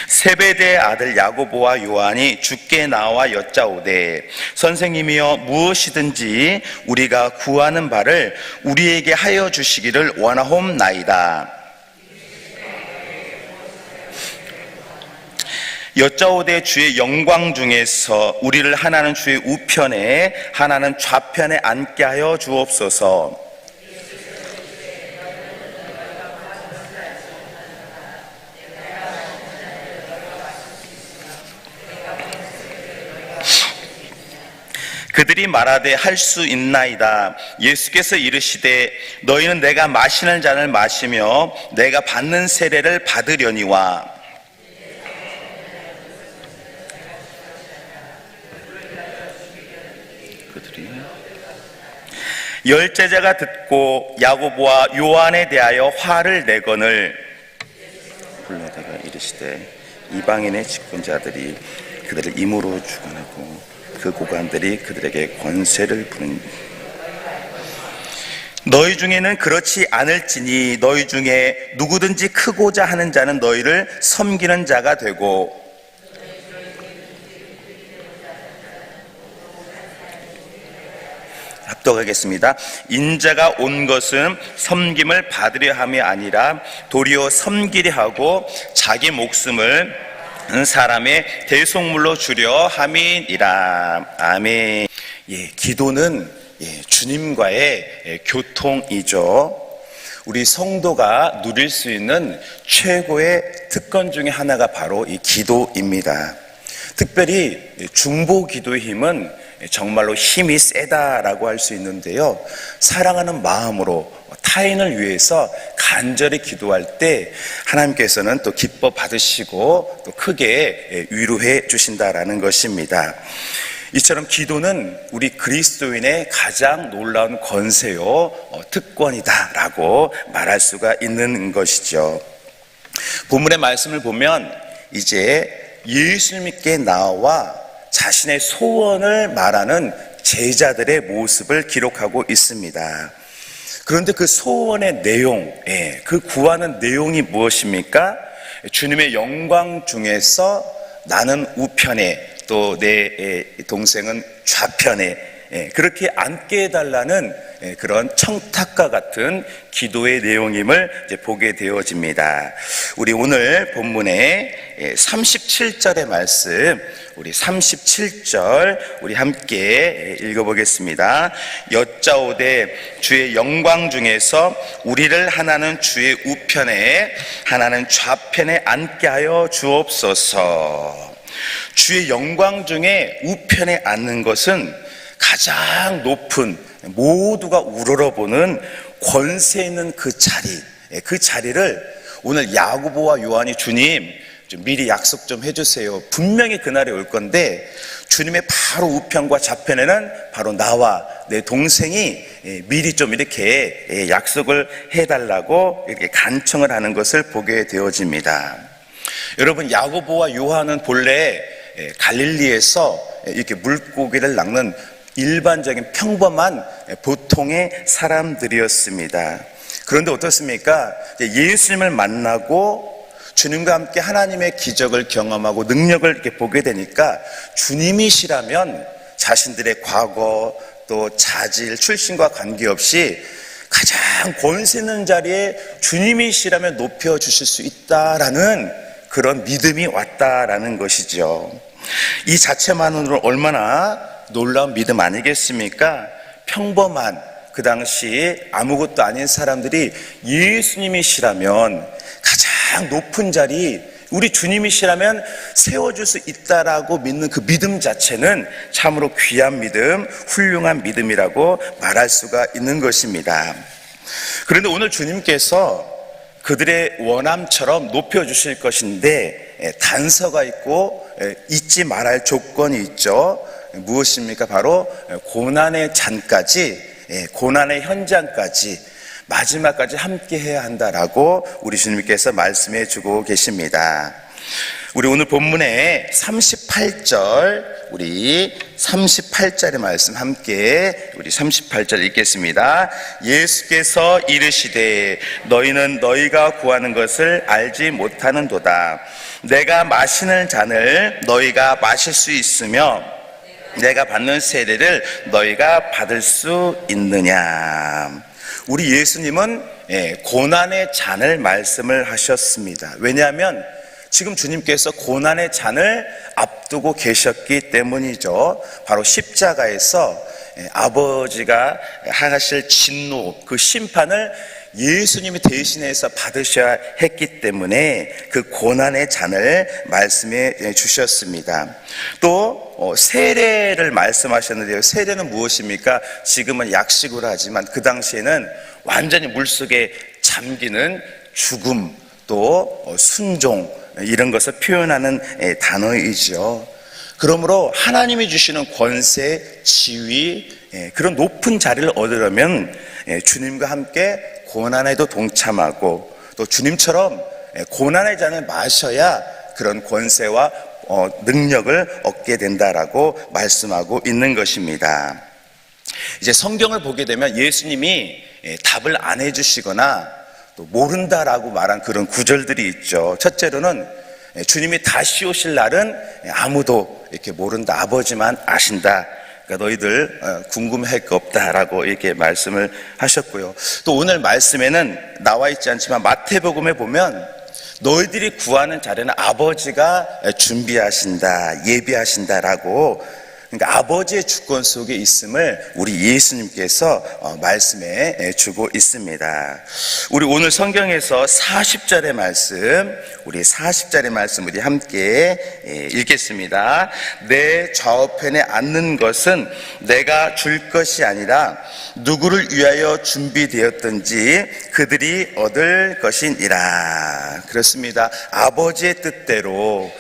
세베대의 아들 야고보와 요한이 주께 나와 여짜오되 선생님이여 무엇이든지 우리가 구하는 바를 우리에게 하여 주시기를 원하옵나이다. 여짜오되 주의 영광 중에서 우리를 하나는 주의 우편에 하나는 좌편에 앉게 하여 주옵소서. 그들이 말하되 할 수 있나이다. 예수께서 이르시되 너희는 내가 마시는 잔을 마시며 내가 받는 세례를 받으려니와. 열 제자가 듣고 야고보와 요한에 대하여 화를 내거늘 불러다가 이르시되 이방인의 직분자들이 그들을 임으로 주관하고 그 고관들이 그들에게 권세를 부르니 너희 중에는 그렇지 않을지니 너희 중에 누구든지 크고자 하는 자는 너희를 섬기는 자가 되고 합독하겠습니다. 인자가 온 것은 섬김을 받으려 함이 아니라 도리어 섬기려 하고 자기 목숨을 사람의 대속물로 주려 함이니라. 아멘. 기도는 주님과의 교통이죠. 우리 성도가 누릴 수 있는 최고의 특권 중에 하나가 바로 이 기도입니다. 특별히 중보 기도의 힘은 정말로 힘이 세다라고 할 수 있는데요. 사랑하는 마음으로 타인을 위해서 간절히 기도할 때 하나님께서는 또 기뻐 받으시고 또 크게 위로해 주신다라는 것입니다. 이처럼 기도는 우리 그리스도인의 가장 놀라운 권세요 특권이다라고 말할 수가 있는 것이죠. 본문의 말씀을 보면 이제 예수님께 나와 자신의 소원을 말하는 제자들의 모습을 기록하고 있습니다. 그런데 그 소원의 내용, 그 구하는 내용이 무엇입니까? 주님의 영광 중에서 나는 우편에 또 내 동생은 좌편에 그렇게 앉게 해달라는 그런 청탁과 같은 기도의 내용임을 이제 보게 되어집니다. 우리 오늘 본문의 37절의 말씀, 우리 37절 우리 함께 읽어보겠습니다. 여짜오되 주의 영광 중에서 우리를 하나는 주의 우편에 하나는 좌편에 앉게 하여 주옵소서. 주의 영광 중에 우편에 앉는 것은 가장 높은 모두가 우러러보는 권세 있는 그 자리, 그 자리를 오늘 야고보와 요한이 주님 좀 미리 약속 좀 해주세요. 분명히 그날이 올 건데 주님의 바로 우편과 좌편에는 바로 나와 내 동생이 미리 좀 이렇게 약속을 해달라고 이렇게 간청을 하는 것을 보게 되어집니다. 여러분, 야고보와 요한은 본래 갈릴리에서 이렇게 물고기를 낚는 일반적인 평범한 보통의 사람들이었습니다. 그런데 어떻습니까? 예수님을 만나고 주님과 함께 하나님의 기적을 경험하고 능력을 이렇게 보게 되니까 주님이시라면 자신들의 과거 또 자질, 출신과 관계없이 가장 권세 있는 자리에 주님이시라면 높여주실 수 있다라는 그런 믿음이 왔다라는 것이죠. 이 자체만으로 얼마나 놀라운 믿음 아니겠습니까? 평범한 그 당시 아무것도 아닌 사람들이 예수님이시라면 가장 높은 자리, 우리 주님이시라면 세워줄 수 있다라고 믿는 그 믿음 자체는 참으로 귀한 믿음, 훌륭한 믿음이라고 말할 수가 있는 것입니다. 그런데 오늘 주님께서 그들의 원함처럼 높여주실 것인데 단서가 있고 잊지 말할 조건이 있죠. 무엇입니까? 바로 고난의 잔까지, 고난의 현장까지 마지막까지 함께 해야 한다라고 우리 주님께서 말씀해 주고 계십니다. 우리 오늘 본문의 38절, 우리 38절의 말씀 함께 우리 38절 읽겠습니다. 예수께서 이르시되 너희는 너희가 구하는 것을 알지 못하는도다. 내가 마시는 잔을 너희가 마실 수 있으며 내가 받는 세례를 너희가 받을 수 있느냐. 우리 예수님은 고난의 잔을 말씀을 하셨습니다. 왜냐하면 지금 주님께서 고난의 잔을 앞두고 계셨기 때문이죠. 바로 십자가에서 아버지가 하실 진노, 그 심판을 예수님이 대신해서 받으셔야 했기 때문에 그 고난의 잔을 말씀해 주셨습니다. 또 세례를 말씀하셨는데요. 세례는 무엇입니까? 지금은 약식으로 하지만 그 당시에는 완전히 물속에 잠기는 죽음, 또 순종, 이런 것을 표현하는 단어이죠. 그러므로 하나님이 주시는 권세, 지위, 그런 높은 자리를 얻으려면 주님과 함께 고난에도 동참하고 또 주님처럼 고난의 잔을 마셔야 그런 권세와 능력을 얻게 된다라고 말씀하고 있는 것입니다. 이제 성경을 보게 되면 예수님이 답을 안 해주시거나 또 모른다라고 말한 그런 구절들이 있죠. 첫째로는 주님이 다시 오실 날은 아무도 이렇게 모른다. 아버지만 아신다. 그러니까 너희들 궁금해할 거 없다라고 이렇게 말씀을 하셨고요. 또 오늘 말씀에는 나와 있지 않지만 마태복음에 보면 너희들이 구하는 자리는 아버지가 준비하신다, 예비하신다라고, 그러니까 아버지의 주권 속에 있음을 우리 예수님께서 말씀해 주고 있습니다. 우리 오늘 성경에서 40절의 말씀, 우리 40절의 말씀 우리 함께 읽겠습니다. 내 좌우편에 앉는 것은 내가 줄 것이 아니라 누구를 위하여 준비되었든지 그들이 얻을 것이니라. 그렇습니다. 아버지의 뜻대로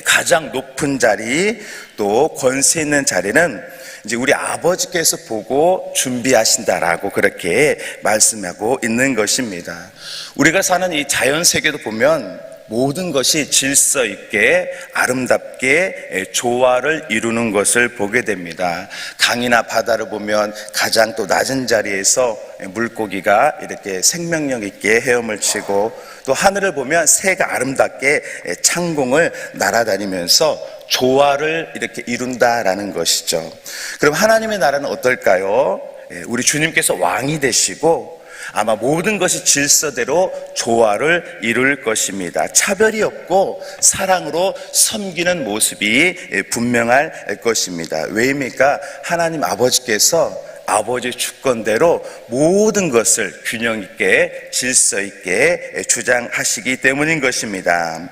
가장 높은 자리, 또 권세 있는 자리는 이제 우리 아버지께서 보고 준비하신다라고 그렇게 말씀하고 있는 것입니다. 우리가 사는 이 자연 세계도 보면 모든 것이 질서 있게 아름답게 조화를 이루는 것을 보게 됩니다. 강이나 바다를 보면 가장 또 낮은 자리에서 물고기가 이렇게 생명력 있게 헤엄을 치고, 또 하늘을 보면 새가 아름답게 창공을 날아다니면서 조화를 이렇게 이룬다라는 것이죠. 그럼 하나님의 나라는 어떨까요? 우리 주님께서 왕이 되시고 아마 모든 것이 질서대로 조화를 이룰 것입니다. 차별이 없고 사랑으로 섬기는 모습이 분명할 것입니다. 왜입니까? 하나님 아버지께서 아버지의 주권대로 모든 것을 균형 있게 질서 있게 주장하시기 때문인 것입니다.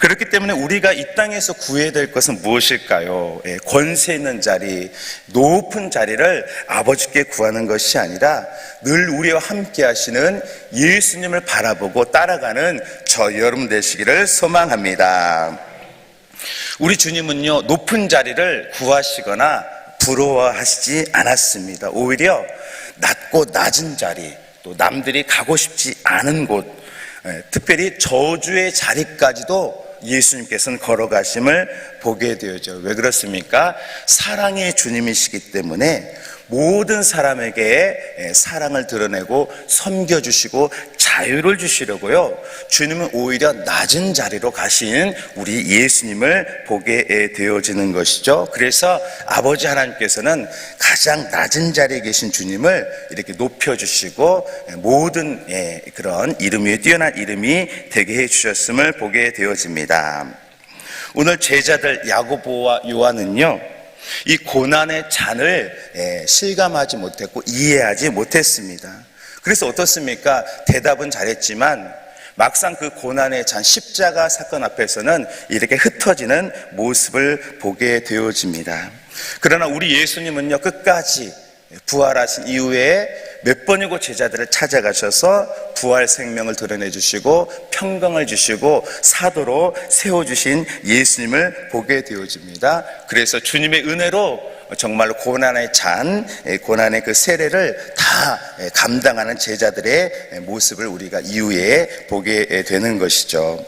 그렇기 때문에 우리가 이 땅에서 구해야 될 것은 무엇일까요? 권세 있는 자리, 높은 자리를 아버지께 구하는 것이 아니라 늘 우리와 함께 하시는 예수님을 바라보고 따라가는 저 여러분 되시기를 소망합니다. 우리 주님은요, 높은 자리를 구하시거나 부러워하시지 않았습니다. 오히려 낮고 낮은 자리, 또 남들이 가고 싶지 않은 곳, 특별히 저주의 자리까지도 예수님께서는 걸어가심을 보게 되죠. 왜 그렇습니까? 사랑의 주님이시기 때문에 모든 사람에게 사랑을 드러내고 섬겨주시고 자유를 주시려고요, 주님은 오히려 낮은 자리로 가신 우리 예수님을 보게 되어지는 것이죠. 그래서 아버지 하나님께서는 가장 낮은 자리에 계신 주님을 이렇게 높여주시고 모든 그런 이름 위에 뛰어난 이름이 되게 해주셨음을 보게 되어집니다. 오늘 제자들 야고보와 요한은요, 이 고난의 잔을 실감하지 못했고 이해하지 못했습니다. 그래서 어떻습니까? 대답은 잘했지만 막상 그 고난의 잔, 십자가 사건 앞에서는 이렇게 흩어지는 모습을 보게 되어집니다. 그러나 우리 예수님은요, 끝까지 부활하신 이후에 몇 번이고 제자들을 찾아가셔서 부활 생명을 드러내 주시고 평강을 주시고 사도로 세워주신 예수님을 보게 되어집니다. 그래서 주님의 은혜로 정말로 고난의 잔, 고난의 그 세례를 다 감당하는 제자들의 모습을 우리가 이후에 보게 되는 것이죠.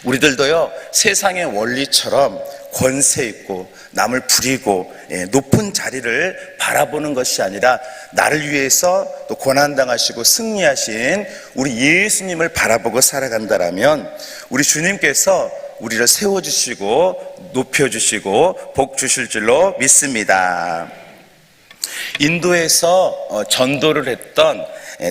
우리들도요, 세상의 원리처럼 권세 있고 남을 부리고 높은 자리를 바라보는 것이 아니라 나를 위해서 또 고난당하시고 승리하신 우리 예수님을 바라보고 살아간다라면 우리 주님께서 우리를 세워주시고 높여주시고 복 주실 줄로 믿습니다. 인도에서 전도를 했던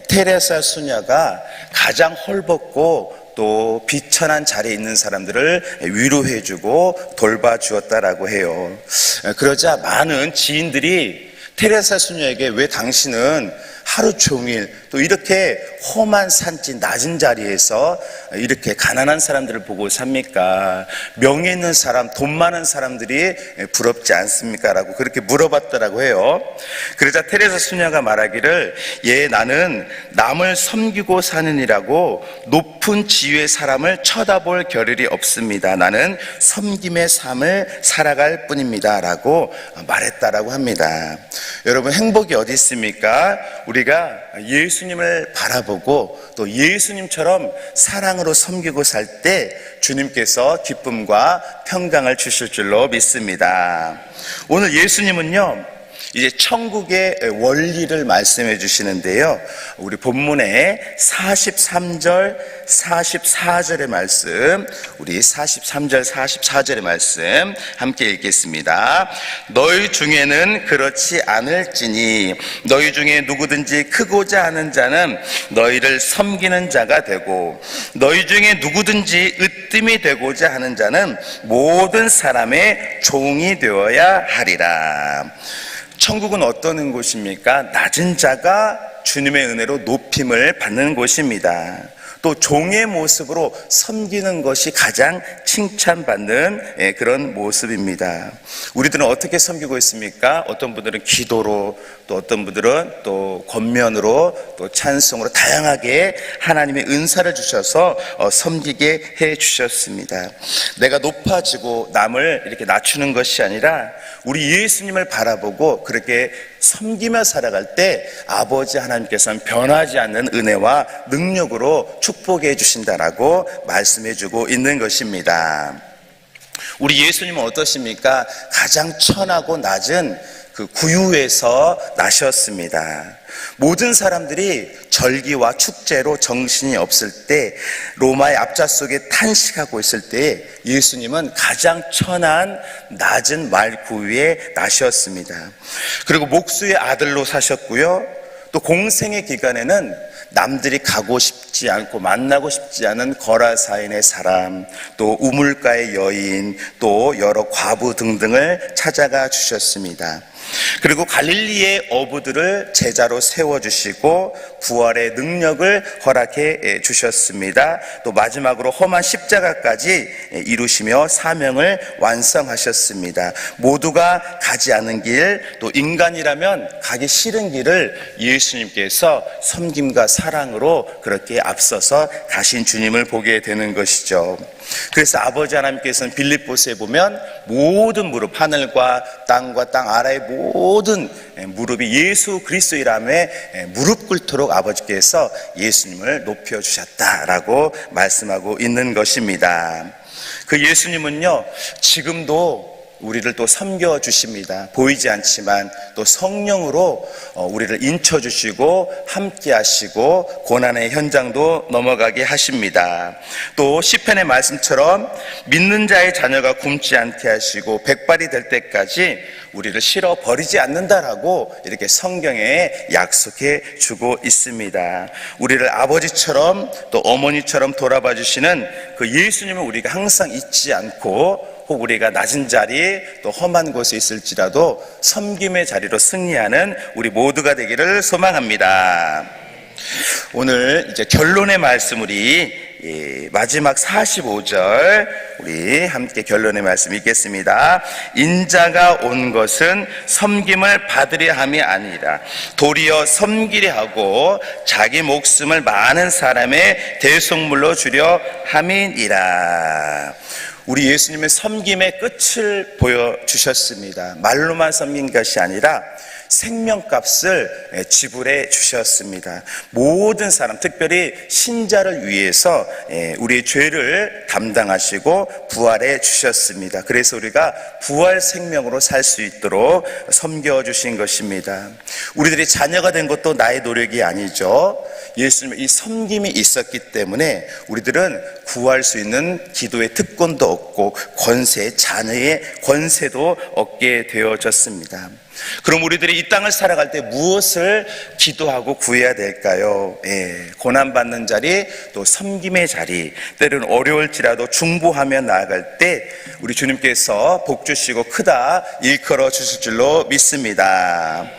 테레사 수녀가 가장 헐벗고 또 비천한 자리에 있는 사람들을 위로해주고 돌봐주었다라고 해요. 그러자 많은 지인들이 테레사 수녀에게 왜 당신은 하루 종일 또 이렇게 험한 산지 낮은 자리에서 이렇게 가난한 사람들을 보고 삽니까? 명예 있는 사람, 돈 많은 사람들이 부럽지 않습니까? 라고 그렇게 물어봤더라고 해요. 그러자 테레사 수녀가 말하기를, 나는 남을 섬기고 사느니라고 높은 지위의 사람을 쳐다볼 겨를이 없습니다. 나는 섬김의 삶을 살아갈 뿐입니다. 라고 말했다라고 합니다. 여러분, 행복이 어디 있습니까? 우리가 예수님을 바라보고 또 예수님처럼 사랑으로 섬기고 살 때 주님께서 기쁨과 평강을 주실 줄로 믿습니다. 오늘 예수님은요, 이제 천국의 원리를 말씀해 주시는데요, 우리 본문의 43절 44절의 말씀, 우리 43절 44절의 말씀 함께 읽겠습니다. 너희 중에는 그렇지 않을지니 너희 중에 누구든지 크고자 하는 자는 너희를 섬기는 자가 되고 너희 중에 누구든지 으뜸이 되고자 하는 자는 모든 사람의 종이 되어야 하리라. 천국은 어떤 곳입니까? 낮은 자가 주님의 은혜로 높임을 받는 곳입니다. 또 종의 모습으로 섬기는 것이 가장 칭찬받는 그런 모습입니다. 우리들은 어떻게 섬기고 있습니까? 어떤 분들은 기도로, 또 어떤 분들은 또 권면으로, 또 찬송으로 다양하게 하나님의 은사를 주셔서 섬기게 해 주셨습니다. 내가 높아지고 남을 이렇게 낮추는 것이 아니라 우리 예수님을 바라보고 그렇게 섬기며 살아갈 때 아버지 하나님께서는 변하지 않는 은혜와 능력으로 축복해 주신다라고 말씀해 주고 있는 것입니다. 우리 예수님은 어떠십니까? 가장 천하고 낮은 그 구유에서 나셨습니다. 모든 사람들이 절기와 축제로 정신이 없을 때, 로마의 압자속에 탄식하고 있을 때 예수님은 가장 천한 낮은 말 구유에 나셨습니다. 그리고 목수의 아들로 사셨고요, 또 공생의 기간에는 남들이 가고 싶지 않고 만나고 싶지 않은 거라사인의 사람, 또 우물가의 여인, 또 여러 과부 등등을 찾아가 주셨습니다. 그리고 갈릴리의 어부들을 제자로 세워주시고 부활의 능력을 허락해 주셨습니다. 또 마지막으로 험한 십자가까지 이루시며 사명을 완성하셨습니다. 모두가 가지 않은 길, 또 인간이라면 가기 싫은 길을 예수님께서 섬김과 사랑으로 그렇게 앞서서 가신 주님을 보게 되는 것이죠. 그래서 아버지 하나님께서는 빌립보서에 보면 모든 무릎, 하늘과 땅 아래의 모든 무릎이 예수 그리스도이라며 무릎 꿇도록 아버지께서 예수님을 높여주셨다라고 말씀하고 있는 것입니다. 그 예수님은요, 지금도 우리를 또 섬겨주십니다. 보이지 않지만 또 성령으로 우리를 인쳐주시고 함께 하시고 고난의 현장도 넘어가게 하십니다. 또 시편의 말씀처럼 믿는 자의 자녀가 굶지 않게 하시고 백발이 될 때까지 우리를 실어 버리지 않는다라고 이렇게 성경에 약속해 주고 있습니다. 우리를 아버지처럼 또 어머니처럼 돌아봐 주시는 그 예수님을 우리가 항상 잊지 않고, 혹 우리가 낮은 자리 또 험한 곳에 있을지라도 섬김의 자리로 승리하는 우리 모두가 되기를 소망합니다. 오늘 이제 결론의 말씀, 우리 마지막 45절 우리 함께 결론의 말씀 읽겠습니다. 인자가 온 것은 섬김을 받으려 함이 아니라 도리어 섬기려 하고 자기 목숨을 많은 사람의 대속물로 주려 함이니라. 우리 예수님의 섬김의 끝을 보여주셨습니다. 말로만 섬긴 것이 아니라 생명값을 지불해 주셨습니다. 모든 사람, 특별히 신자를 위해서 우리의 죄를 담당하시고 부활해 주셨습니다. 그래서 우리가 부활 생명으로 살 수 있도록 섬겨주신 것입니다. 우리들이 자녀가 된 것도 나의 노력이 아니죠. 예수님의 이 섬김이 있었기 때문에 우리들은 구할 수 있는 기도의 특권도 얻고 권세, 자녀의 권세도 얻게 되어졌습니다. 그럼 우리들이 이 땅을 살아갈 때 무엇을 기도하고 구해야 될까요? 고난받는 자리, 또 섬김의 자리, 때로는 어려울지라도 중보하며 나아갈 때 우리 주님께서 복 주시고 크다 일컬어 주실 줄로 믿습니다.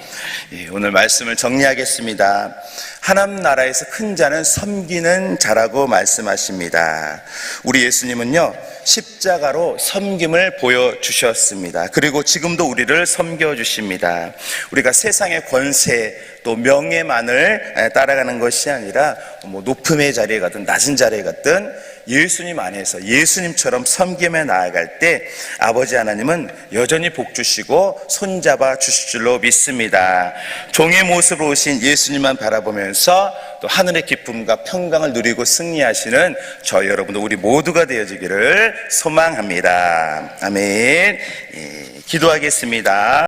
오늘 말씀을 정리하겠습니다. 하나님 나라에서 큰 자는 섬기는 자라고 말씀하십니다. 우리 예수님은요, 십자가로 섬김을 보여주셨습니다. 그리고 지금도 우리를 섬겨주십니다. 우리가 세상의 권세 또 명예만을 따라가는 것이 아니라 높음의 자리에 가든 낮은 자리에 가든 예수님 안에서 예수님처럼 섬김에 나아갈 때 아버지 하나님은 여전히 복 주시고 손잡아 주실 줄로 믿습니다. 종의 모습으로 오신 예수님만 바라보면서 또 하늘의 기쁨과 평강을 누리고 승리하시는 저희 여러분들 우리 모두가 되어지기를 소망합니다. 아멘. 기도하겠습니다.